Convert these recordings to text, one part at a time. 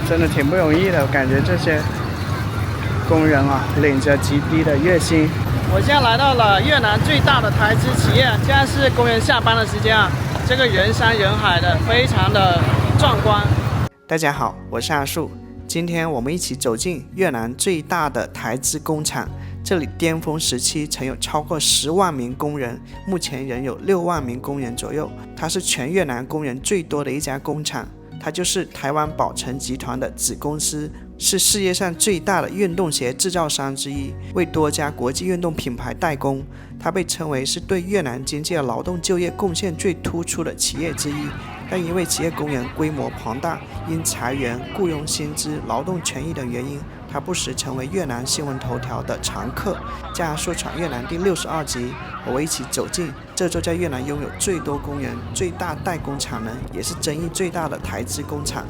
真的挺不容易的，我感觉这些工人啊，领着极低的月薪。我现在来到了越南最大的台资企业，现在是工人下班的时间啊，这个人山人海的，非常的壮观。大家好，我是阿树，今天我们一起走进越南最大的台资工厂。这里巅峰时期曾有超过10万名工人，目前仍有6万名工人左右。它是全越南工人最多的一家工厂，它就是台湾宝成集团的子公司，是世界上最大的运动鞋制造商之一，为多家国际运动品牌代工。它被称为是对越南经济的劳动就业贡献最突出的企业之一。但因为企业工人规模庞大，因裁员、雇佣薪资、劳动权益等原因，它不时成为越南新闻头条的常客。加速闯越南第62集，和我一起走进这座在越南拥有最多工人、最大代工厂能，也是争议最大的台资工厂。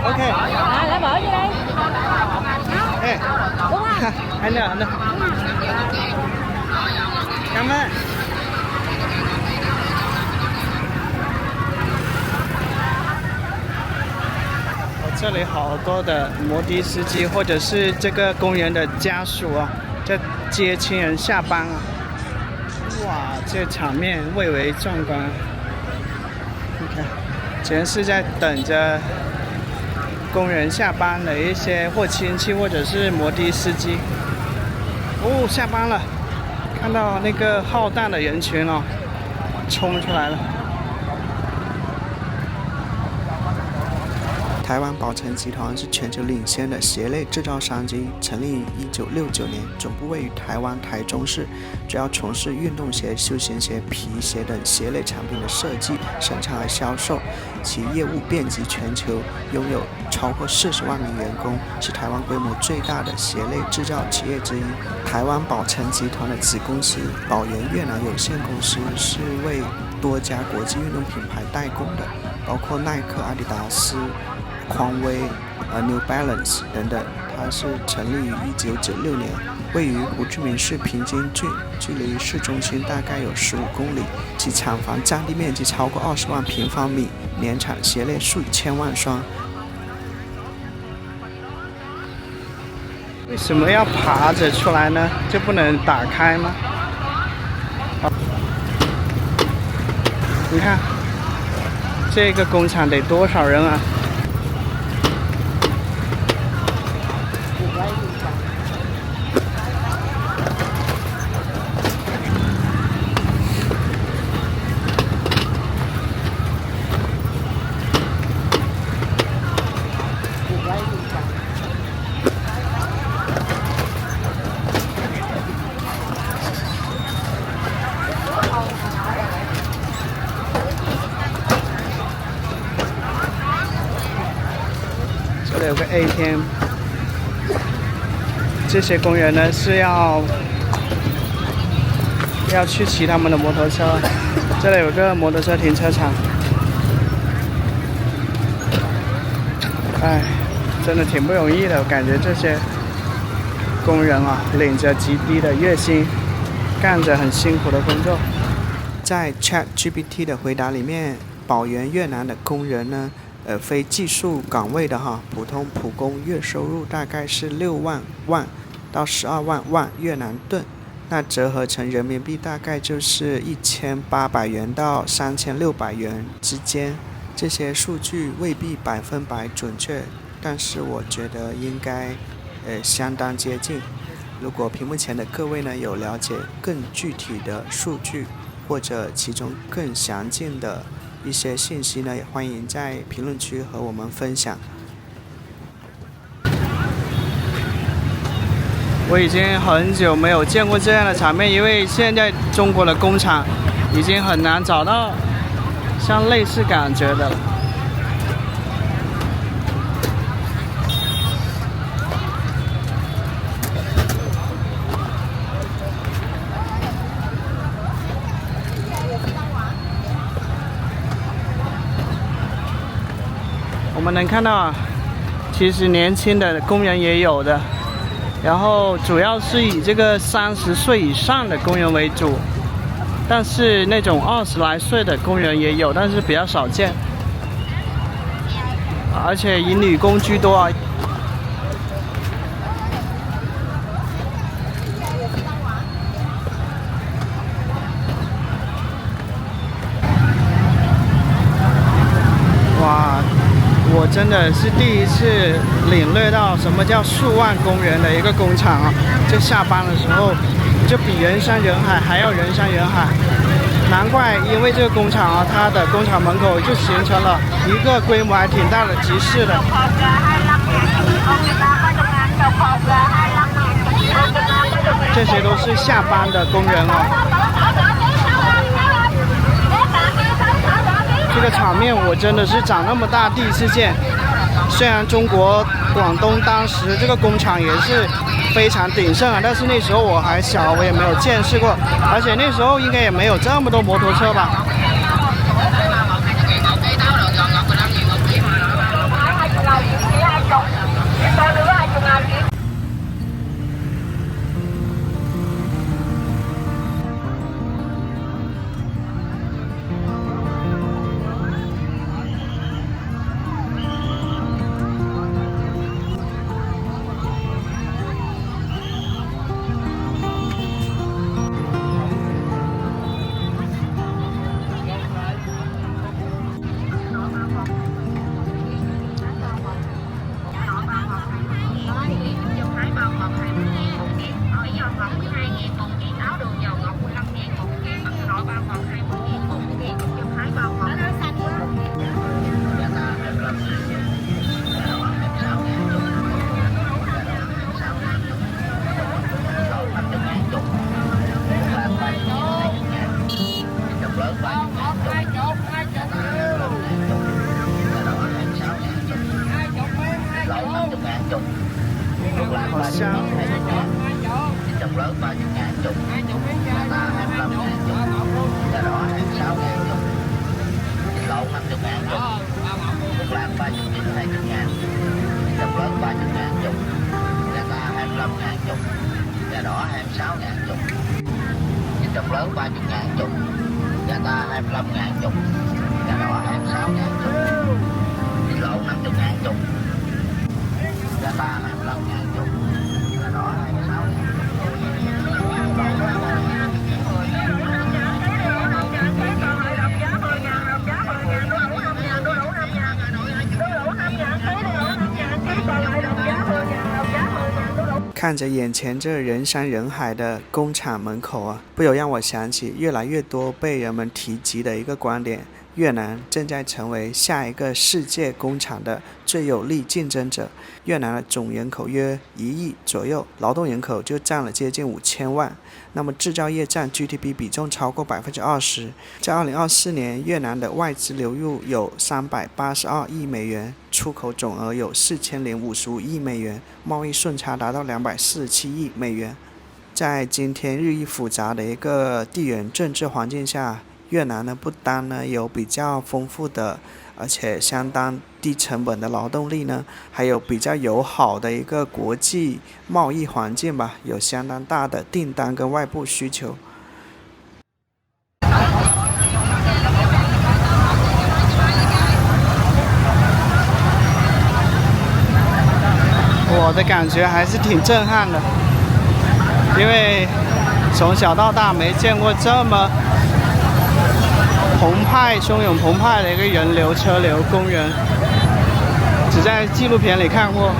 OK， 来mở vô đây. Ê, Đúng không? anh nè, cảm ơn. 这里好多的摩的司机或者是这个工人的家属啊，在接亲人下班啊。哇，这场面蔚为壮观。你看，全是在等着工人下班的一些或亲戚或者是摩的司机。哦，下班了，看到那个浩大的人群哦，冲出来了。台湾宝成集团是全球领先的鞋类制造商之一，成立于1969年，总部位于台湾台中市，主要从事运动鞋、休闲鞋、皮鞋等鞋类产品的设计、生产和销售，其业务遍及全球，拥有超过40万名员工，是台湾规模最大的鞋类制造企业之一。台湾宝成集团的子公司宝源越南有限公司是为多家国际运动品牌代工的，包括耐克、阿迪达斯、匡威、New Balance 等等。它是成立于1996年，位于胡志明市平津郡，距离市中心大概有15公里。其厂房占地面积超过20万平方米，年产鞋类数千万双。为什么要爬着出来呢？就不能打开吗？你看，这个工厂得多少人啊？这里有个 ATM， 这些工人呢是要去骑他们的摩托车。这里有个摩托车停车场。哎，真的挺不容易的，我感觉这些工人啊，领着极低的月薪，干着很辛苦的工作。在 ChatGPT 的回答里面，宝源越南的工人呢，非技术岗位的普通普工月收入大概是6万到12万越南盾，那折合成人民币大概就是1800元到3600元之间。这些数据未必100%准确，但是我觉得应该相当接近。如果屏幕前的各位呢有了解更具体的数据或者其中更详尽的一些信息呢，也欢迎在评论区和我们分享。我已经很久没有见过这样的场面，因为现在中国的工厂已经很难找到像类似感觉的了。们能看到啊，其实年轻的工人也有的，然后主要是以这个30岁以上的工人为主，但是那种20来岁的工人也有，但是比较少见，而且以女工居多啊。哇，我真的是第一次领略到什么叫数万工人的一个工厂啊！就下班的时候，就比人山人海还要人山人海。难怪，因为这个工厂啊，它的工厂门口就形成了一个规模还挺大的集市的。这些都是下班的工人哦。这个场面我真的是长那么大第一次见。虽然中国广东当时这个工厂也是非常鼎盛啊，但是那时候我还小，我也没有见识过，而且那时候应该也没有这么多摩托车吧。好香。Trồng lớn 30.000 chục, cà ta 25.000 chục, cà đỏ 26.000 chục, thịt lộn 50.000 chục, thuốc lạc 30.000, trồng lớn 30.000 chục, cà ta 25.000 chục, cà đỏ 26.000 chục, trồng lớn 30.000 chục, cà ta 25.000 chục, cà đỏ 26.000 chục, thịt lộn 50.000 chục, cà ta 25.000 chục, cà đỏ 26.000 chục.看着眼前这人山人海的工厂门口啊，不由让我想起越来越多被人们提及的一个观点：越南正在成为下一个世界工厂的最有力竞争者。越南的总人口约1亿左右，劳动人口就占了接近5000万。那么制造业占 GDP 比重超过 20%。在2024年，越南的外资流入有382亿美元，出口总额有4055亿美元，贸易顺差达到247亿美元。在今天日益复杂的一个地缘政治环境下，越南呢不单呢有比较丰富的而且相当低成本的劳动力呢，还有比较友好的一个国际贸易环境吧，有相当大的订单跟外部需求。我的感觉还是挺震撼的，因为从小到大没见过这么澎湃、汹涌澎湃的一个人流、车流、工人，只在纪录片里看过。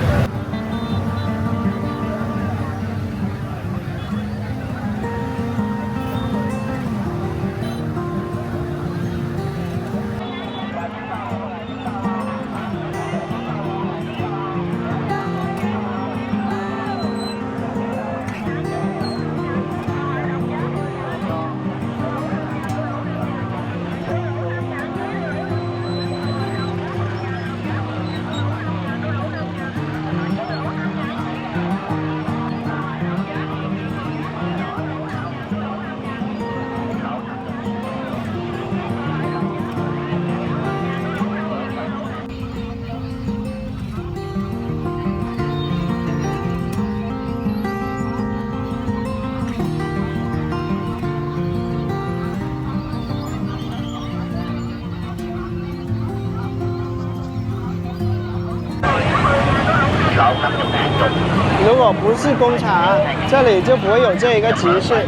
果不是工厂，这里就不会有这一个集市。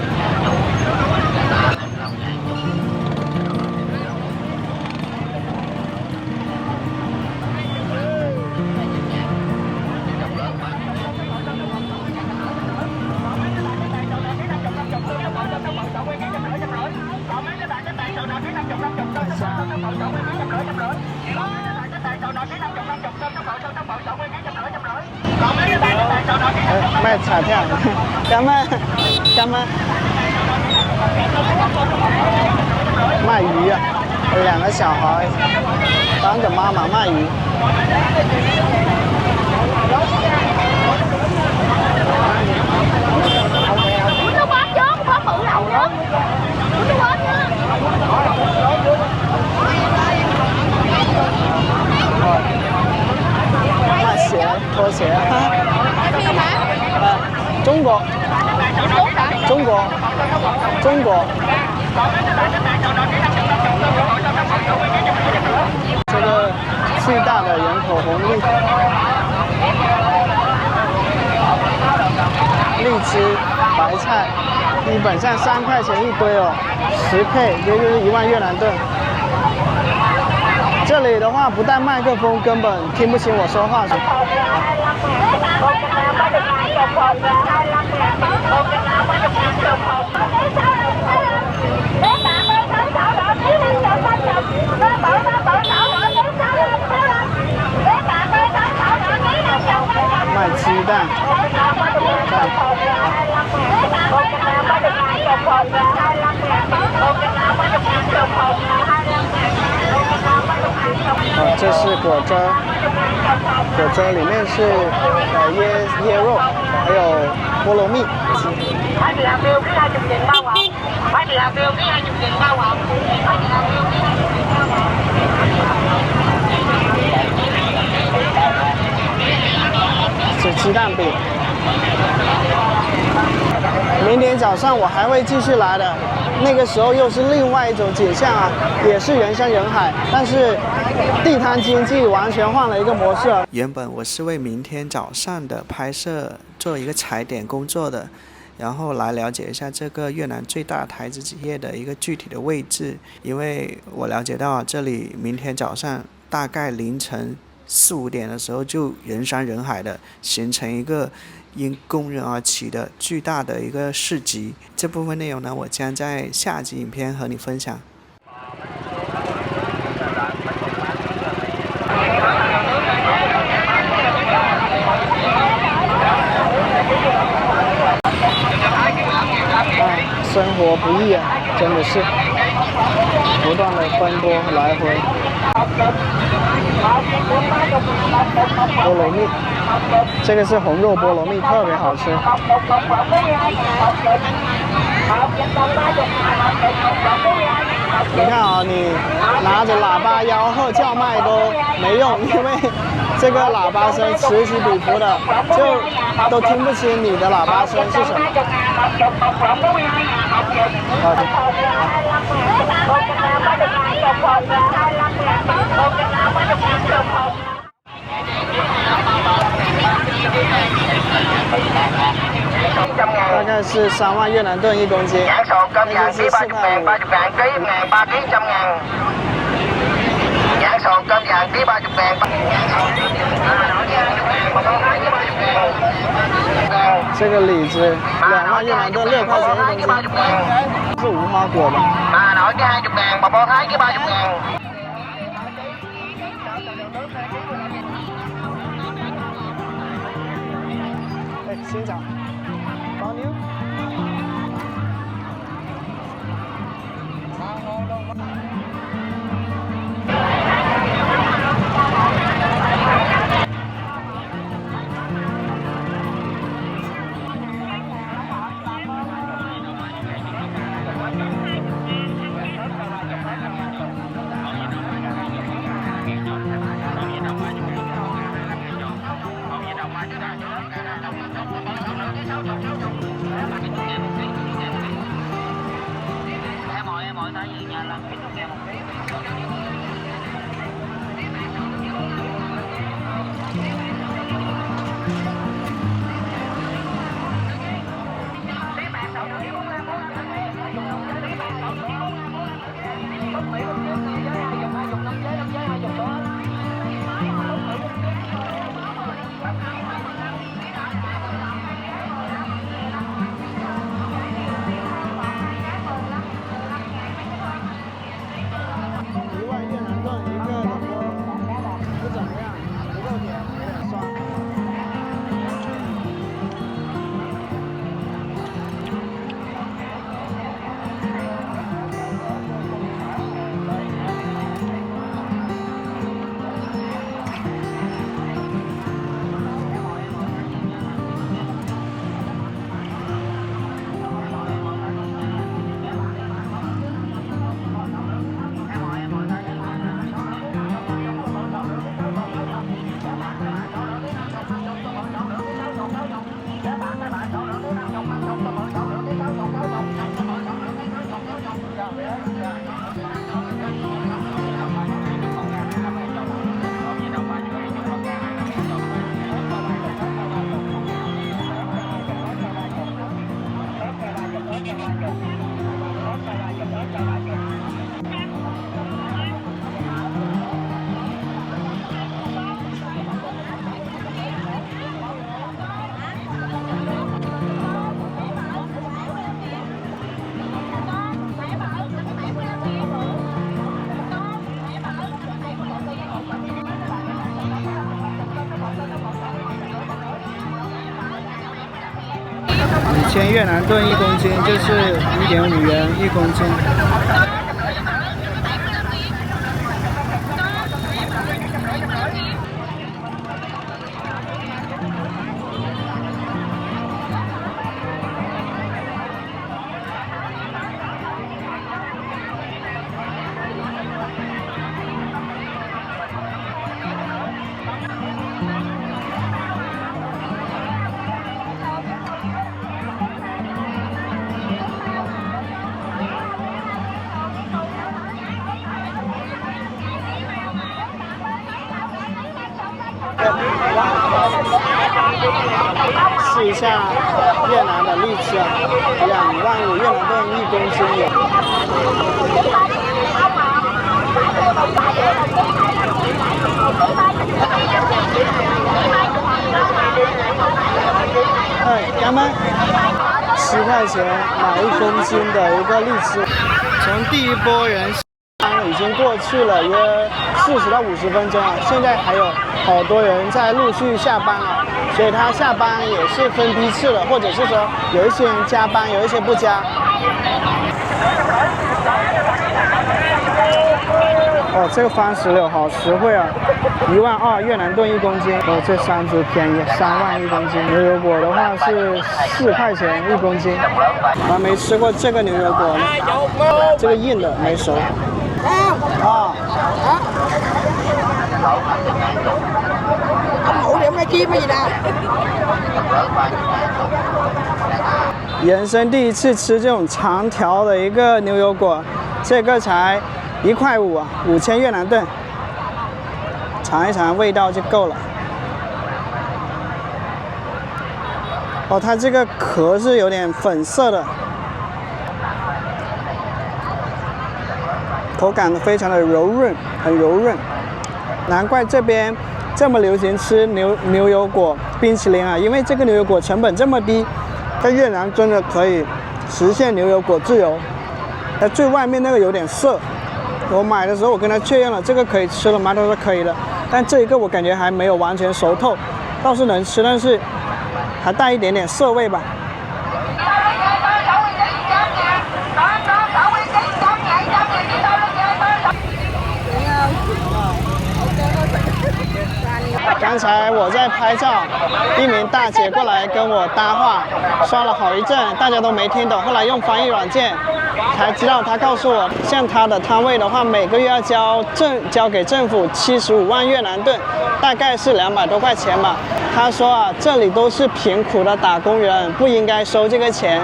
卖彩票，干嘛？卖鱼啊！有2个小孩当着妈妈卖鱼。卖鞋、拖鞋。中国。这个巨大的人口红利，荔枝、白菜，基本上3块钱一堆哦，10K，也就是1万越南盾。这里的话不带麦克风，根本听不清我说话。卖鸡蛋，这是果汁，果汁里面是椰肉，还有菠萝蜜。是鸡蛋饼。明天早上我还会继续来的，那个时候又是另外一种景象啊，也是人山人海，但是地摊经济完全换了一个模式。原本我是为明天早上的拍摄做一个踩点工作的，然后来了解一下这个越南最大台资企业的一个具体的位置，因为我了解到这里明天早上大概凌晨4、5点的时候就人山人海的，形成一个因工人而起的巨大的一个市集。这部分内容呢，我将在下集影片和你分享。生活不易啊，真的是不断的奔波来回。菠萝蜜，这个是红肉菠萝蜜，特别好吃。你看啊，你拿着喇叭吆喝叫卖都没用，因为这个喇叭声此起彼伏的，就都听不清你的喇叭声是什么。大概是3万越南盾1公斤，那就是4块5。这个李子2万越南盾6块钱1公斤，是无花果吧？xin chào. Bao nhiêu? 以前越南盾1公斤就是1.5元1公斤。试一下越南的荔枝，2.5越南盾1公斤有。哎，干妈，10块钱买1公斤的一个荔枝。从第一波人已经过去了约40到50分钟了，现在还有好多人在陆续下班了，所以他下班也是分批次的，或者是说有一些人加班，有一些不加。哦，这个番石榴好实惠啊，12000越南盾1公斤。哦，这山竹便宜，3万1公斤。牛油果的话是4块钱1公斤。我还没吃过这个牛油果呢，这个硬的没熟。À. Ông ngủ thì hôm nay chim hay gì nè? 人生第一次吃这种长条的一个牛油果，这个才1块5啊，5000越南盾，尝一尝味道就够了。哦，它这个壳是有点粉色的。口感非常的柔润，很柔润，难怪这边这么流行吃牛油果冰淇淋啊！因为这个牛油果成本这么低，在越南真的可以实现牛油果自由。在最外面那个有点涩，我买的时候我跟他确认了，这个可以吃了吗？他说可以了，但这一个我感觉还没有完全熟透，倒是能吃，但是还带一点点涩味吧。刚才我在拍照，一名大姐过来跟我搭话，刷了好一阵，大家都没听懂。后来用翻译软件才知道，她告诉我，像她的摊位的话，每个月要交给政府75万越南盾，大概是200多块钱吧。她说啊，这里都是贫苦的打工人，不应该收这个钱。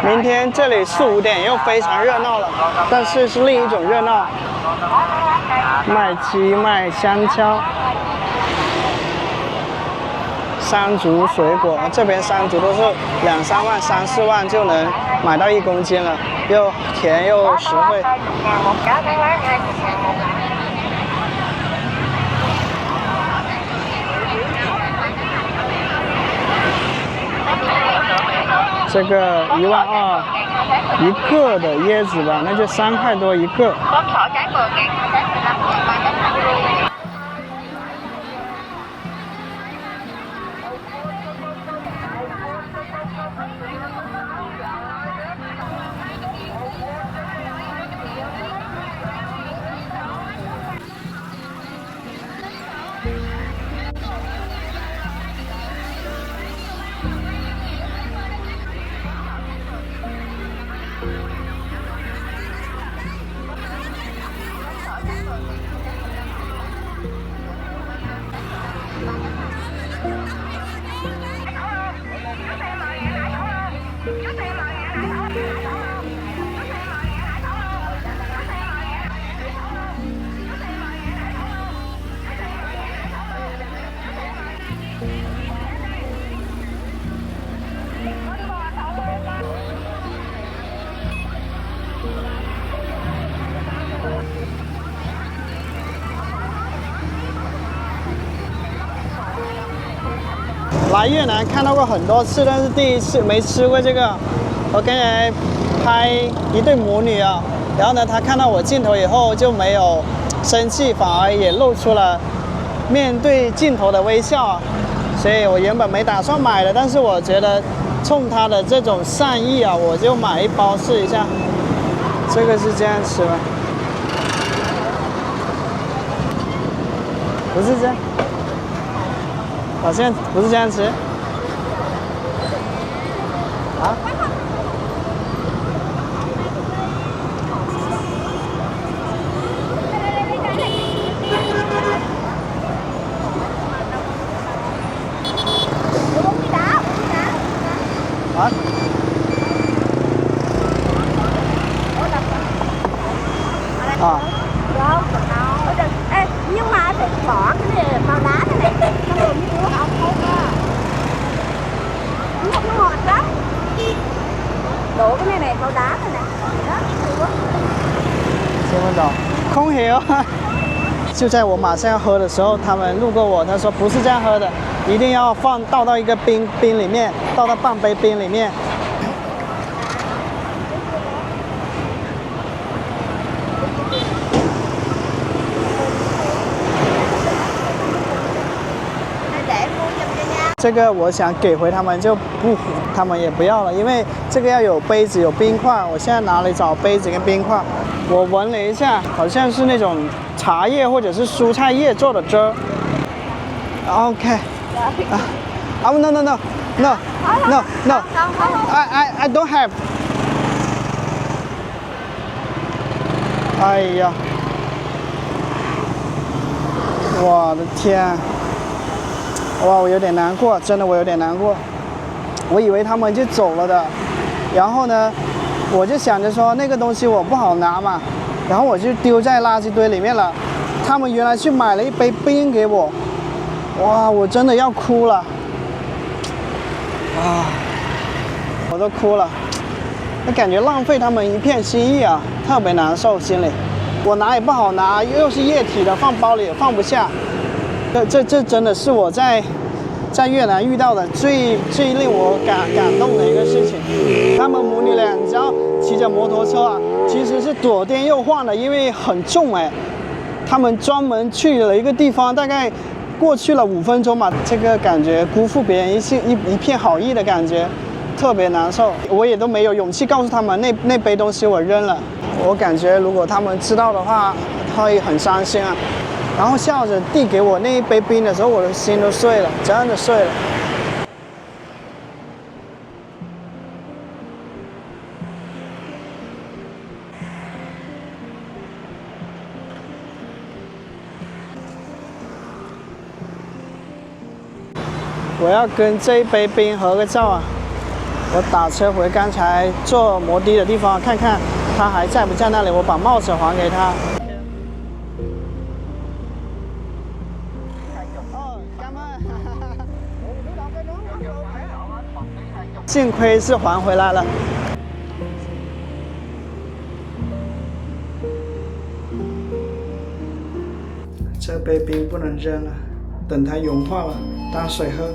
明天这里4、5点又非常热闹了，但是是另一种热闹，卖鸡卖香蕉，山竹水果，这边山竹都是2、3万、3、4万就能买到1公斤了，又甜又实惠。这个12000一个的椰子吧，那就3块多一个。来越南看到过很多次，但是第一次没吃过这个。我刚才拍一对母女啊，然后呢，他看到我镜头以后就没有生气，反而也露出了面对镜头的微笑啊。所以我原本没打算买的，但是我觉得冲他的这种善意啊，我就买一包试一下。这个是这样吃吗？不是这样，好像不是这样吃。啊？啊？啊。Ê, nhưng mà phải bỏ cái này vào đá thế này, nó vừa mới uống không không à. Nó ngọt lắm. Đổ cái này vào đá thế này. Đó, uống. 10分钟，空调。就在我马上要喝的时候，他们路过我，他说不是这样喝的，一定要倒到一个冰里面，倒到半杯冰里面。这个我想给回他们就不，他们也不要了，因为这个要有杯子有冰块，我现在哪里找杯子跟冰块？我闻了一下，好像是那种茶叶或者是蔬菜叶做的汁儿。OK， no no no no no no， I don't have。哎呀，我的天！哇，我有点难过，真的我有点难过。我以为他们就走了的，然后呢，我就想着说那个东西我不好拿嘛，然后我就丢在垃圾堆里面了。他们原来去买了一杯冰给我，哇，我真的要哭了，啊，我都哭了，我感觉浪费他们一片心意啊，特别难受心里。我拿也不好拿，又是液体的，放包里也放不下。这真的是我在越南遇到的最令我感动的一个事情。他们母女俩，你知道骑着摩托车啊，其实是左颠右晃的，因为很重哎。他们专门去了一个地方，大概过去了5分钟嘛，这个感觉辜负别人一片好意的感觉，特别难受。我也都没有勇气告诉他们那杯东西我扔了。我感觉如果他们知道的话，会很伤心啊。然后笑着递给我那一杯冰的时候，我的心都碎了，真的碎了。我要跟这一杯冰合个照啊！我打车回刚才坐摩的的地方，看看他还在不在那里，我把帽子还给他。幸亏是还回来了。这杯冰不能扔了，等它融化了当水喝。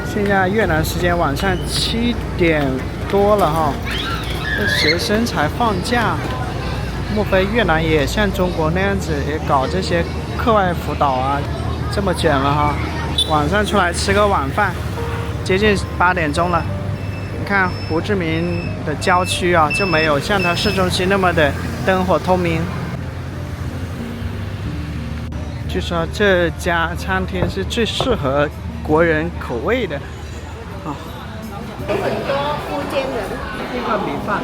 现在越南时间晚上7点多了哈，这学生才放假，莫非越南也像中国那样子也搞这些课外辅导啊？这么卷了哈！晚上出来吃个晚饭，接近8点钟了。你看胡志明的郊区啊，就没有像它市中心那么的灯火通明。据说这家餐厅是最适合国人口味的啊。有很多福建人。一个米饭，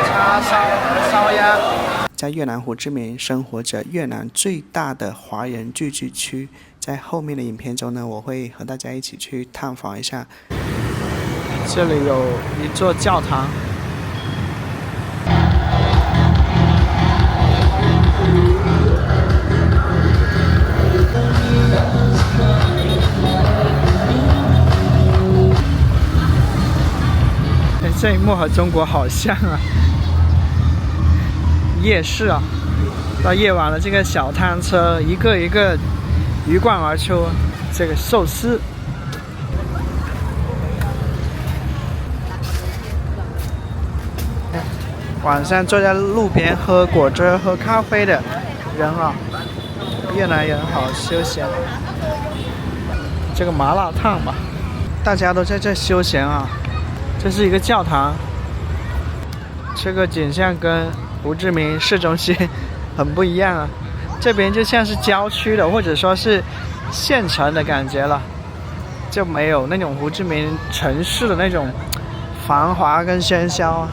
叉烧和烧鸭。在越南胡志明生活着越南最大的华人聚居区，在后面的影片中呢，我会和大家一起去探访一下。这里有一座教堂。这一幕和中国好像啊，夜市啊，到夜晚了，这个小摊车一个一个鱼贯而出这个寿司。晚上坐在路边喝果汁、喝咖啡的人啊，越南人好休闲。这个麻辣烫吧，大家都在这休闲啊。这是一个教堂，这个景象跟胡志明市中心很不一样啊。这边就像是郊区的，或者说是县城的感觉了，就没有那种胡志明城市的那种繁华跟喧嚣啊。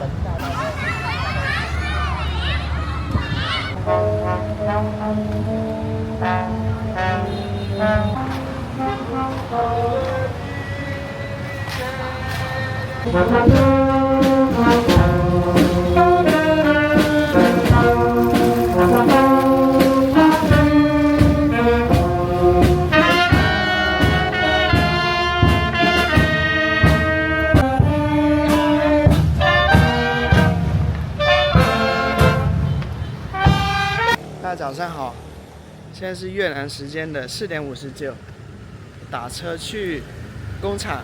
大家早上好，现在是越南时间的4点59，打车去工厂